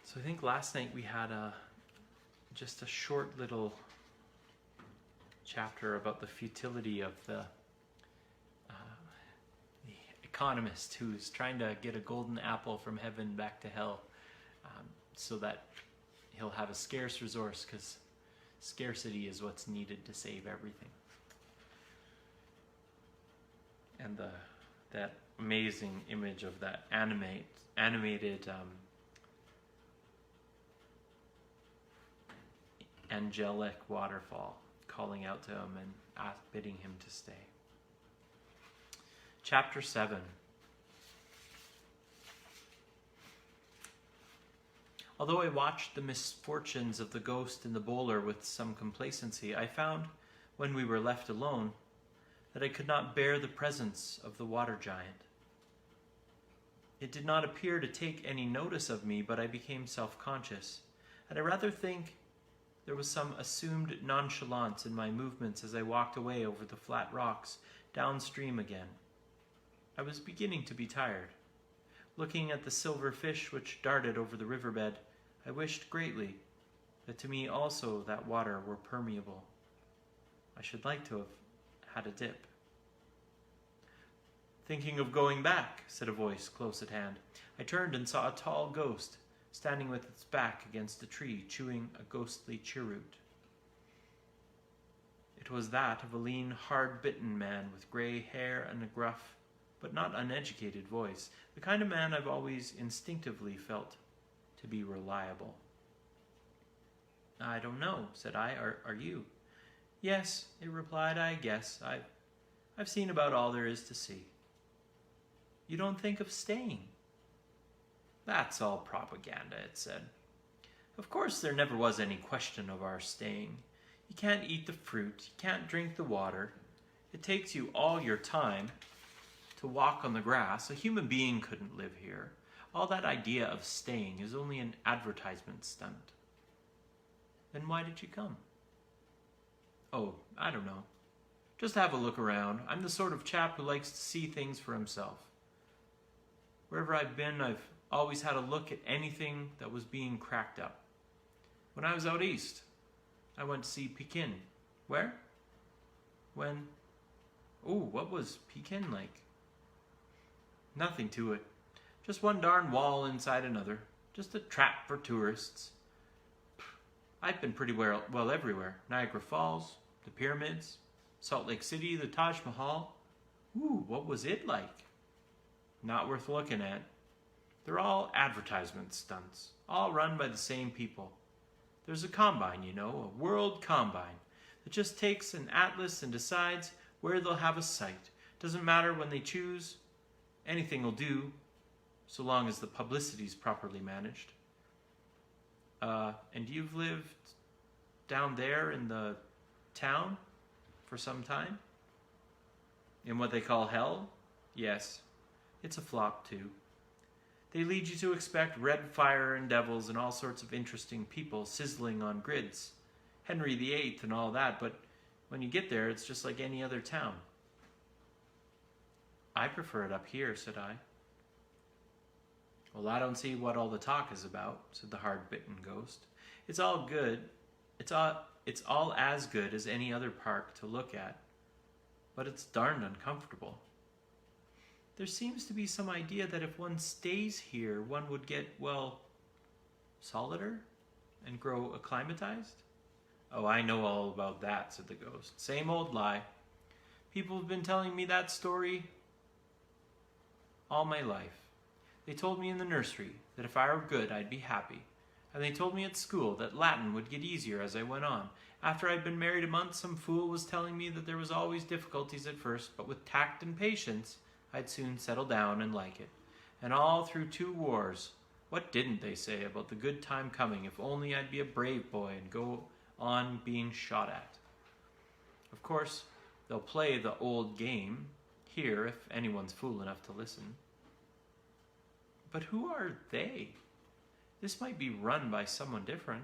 So I think last night we had just a short little chapter about the futility of the economist who's trying to get a golden apple from heaven back to hell, so that he'll have a scarce resource, because scarcity is what's needed to save everything. And that amazing image of that animated angelic waterfall calling out to him and bidding him to stay. Chapter 7. Although I watched the misfortunes of the ghost in the bowler with some complacency, I found, when we were left alone, that I could not bear the presence of the water giant. It did not appear to take any notice of me, but I became self-conscious, and I rather think there was some assumed nonchalance in my movements as I walked away over the flat rocks downstream again. I was beginning to be tired. Looking at the silver fish which darted over the riverbed, I wished greatly that to me also that water were permeable. I should like to have had a dip. Thinking of going back, said a voice close at hand. I turned and saw a tall ghost standing with its back against a tree, chewing a ghostly cheroot. It was that of a lean, hard-bitten man with grey hair and a gruff, but not uneducated voice, the kind of man I've always instinctively felt to be reliable. I don't know, said I. Are you? Yes, it replied, I guess. I've seen about all there is to see. You don't think of staying? That's all propaganda, it said. Of course there never was any question of our staying. You can't eat the fruit, you can't drink the water. It takes you all your time to walk on the grass. A human being couldn't live here. All that idea of staying is only an advertisement stunt. Then why did you come? Oh, I don't know. Just have a look around. I'm the sort of chap who likes to see things for himself. Wherever I've been, I've always had a look at anything that was being cracked up. When I was out east, I went to see Pekin. Where? When? Oh, what was Pekin like? Nothing to it. Just one darn wall inside another. Just a trap for tourists. I've been pretty well everywhere. Niagara Falls, the pyramids, Salt Lake City, the Taj Mahal. Ooh, what was it like? Not worth looking at. They're all advertisement stunts, all run by the same people. There's a combine, you know, a world combine, that just takes an atlas and decides where they'll have a site. Doesn't matter when they choose. Anything will do, so long as the publicity's properly managed. And you've lived down there in the town for some time? In what they call hell? Yes, it's a flop too. They lead you to expect red fire and devils and all sorts of interesting people sizzling on grids. Henry VIII and all that, but when you get there, it's just like any other town. I prefer it up here, said I. Well, I don't see what all the talk is about, said the hard-bitten ghost. It's all good. It's all as good as any other park to look at, but it's darned uncomfortable. There seems to be some idea that if one stays here, one would get, well, solider and grow acclimatized. Oh, I know all about that, said the ghost. Same old lie. People have been telling me that story all my life. They told me in the nursery that if I were good, I'd be happy. And they told me at school that Latin would get easier as I went on. After I'd been married a month, some fool was telling me that there was always difficulties at first, but with tact and patience, I'd soon settle down and like it. And all through 2 wars, what didn't they say about the good time coming if only I'd be a brave boy and go on being shot at? Of course, they'll play the old game here if anyone's fool enough to listen. But who are they? This might be run by someone different.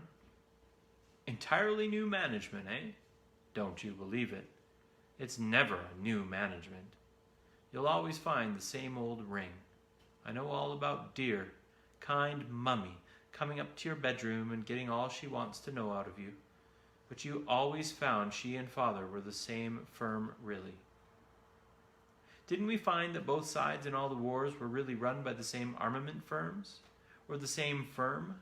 Entirely new management, eh? Don't you believe it. It's never a new management. You'll always find the same old ring. I know all about dear, kind Mummy, coming up to your bedroom and getting all she wants to know out of you. But you always found she and Father were the same firm, really. Didn't we find that both sides in all the wars were really run by the same armament firms? Or the same firm,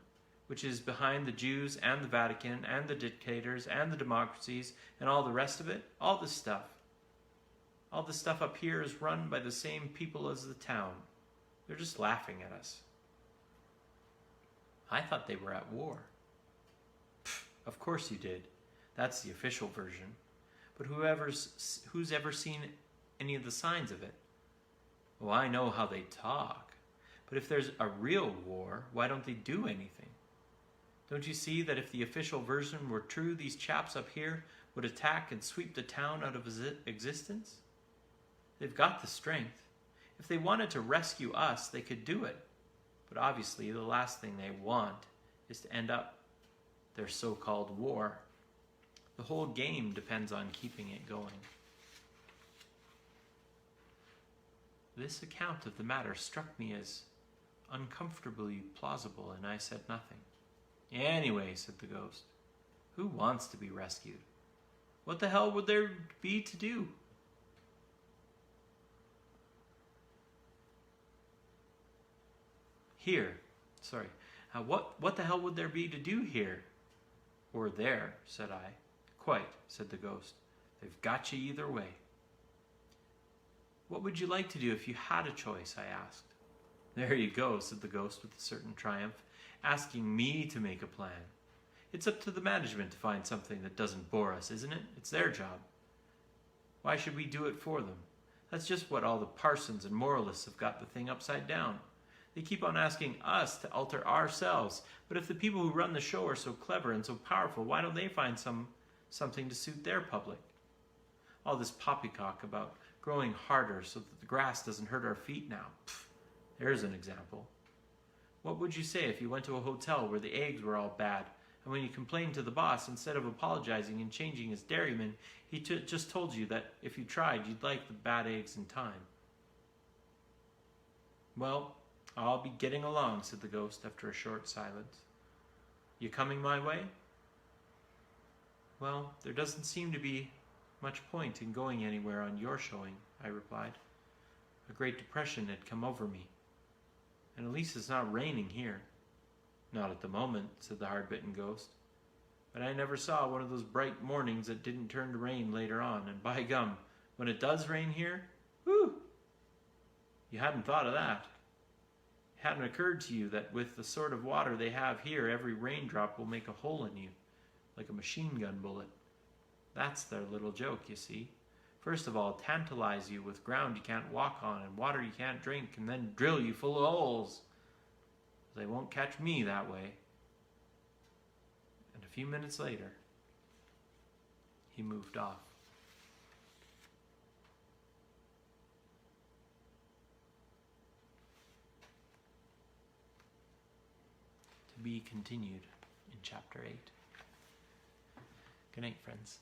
which is behind the Jews and the Vatican and the dictators and the democracies and all the rest of it? All this stuff. All the stuff up here is run by the same people as the town. They're just laughing at us. I thought they were at war. Pfft, of course you did. That's the official version. But who's ever seen any of the signs of it? Well, I know how they talk. But if there's a real war, why don't they do anything? Don't you see that if the official version were true, these chaps up here would attack and sweep the town out of existence? They've got the strength. If they wanted to rescue us, they could do it. But obviously, the last thing they want is to end up their so-called war. The whole game depends on keeping it going. This account of the matter struck me as uncomfortably plausible, and I said nothing. Anyway, said the ghost, who wants to be rescued? What the hell would there be to do? Here. Sorry. What the hell would there be to do here? Or there, said I. Quite, said the ghost. They've got you either way. What would you like to do if you had a choice, I asked. There you go, said the ghost with a certain triumph, asking me to make a plan. It's up to the management to find something that doesn't bore us, isn't it? It's their job. Why should we do it for them? That's just what all the parsons and moralists have got the thing upside down. They keep on asking us to alter ourselves. But if the people who run the show are so clever and so powerful, why don't they find something to suit their public? All this poppycock about growing harder so that the grass doesn't hurt our feet now. Pfft, there's an example. What would you say if you went to a hotel where the eggs were all bad, and when you complained to the boss, instead of apologizing and changing his dairyman, he just told you that if you tried, you'd like the bad eggs in time? Well, I'll be getting along, said the ghost after a short silence. You coming my way? Well, there doesn't seem to be much point in going anywhere on your showing, I replied. A great depression had come over me. And at least it's not raining here. Not at the moment, said the hard-bitten ghost. But I never saw one of those bright mornings that didn't turn to rain later on, and by gum, when it does rain here, whew! You hadn't thought of that. It hadn't occurred to you that with the sort of water they have here, every raindrop will make a hole in you, like a machine gun bullet. That's their little joke, you see. First of all, tantalize you with ground you can't walk on and water you can't drink, and then drill you full of holes. They won't catch me that way. And a few minutes later, he moved off. To be continued in Chapter 8. Good night, friends.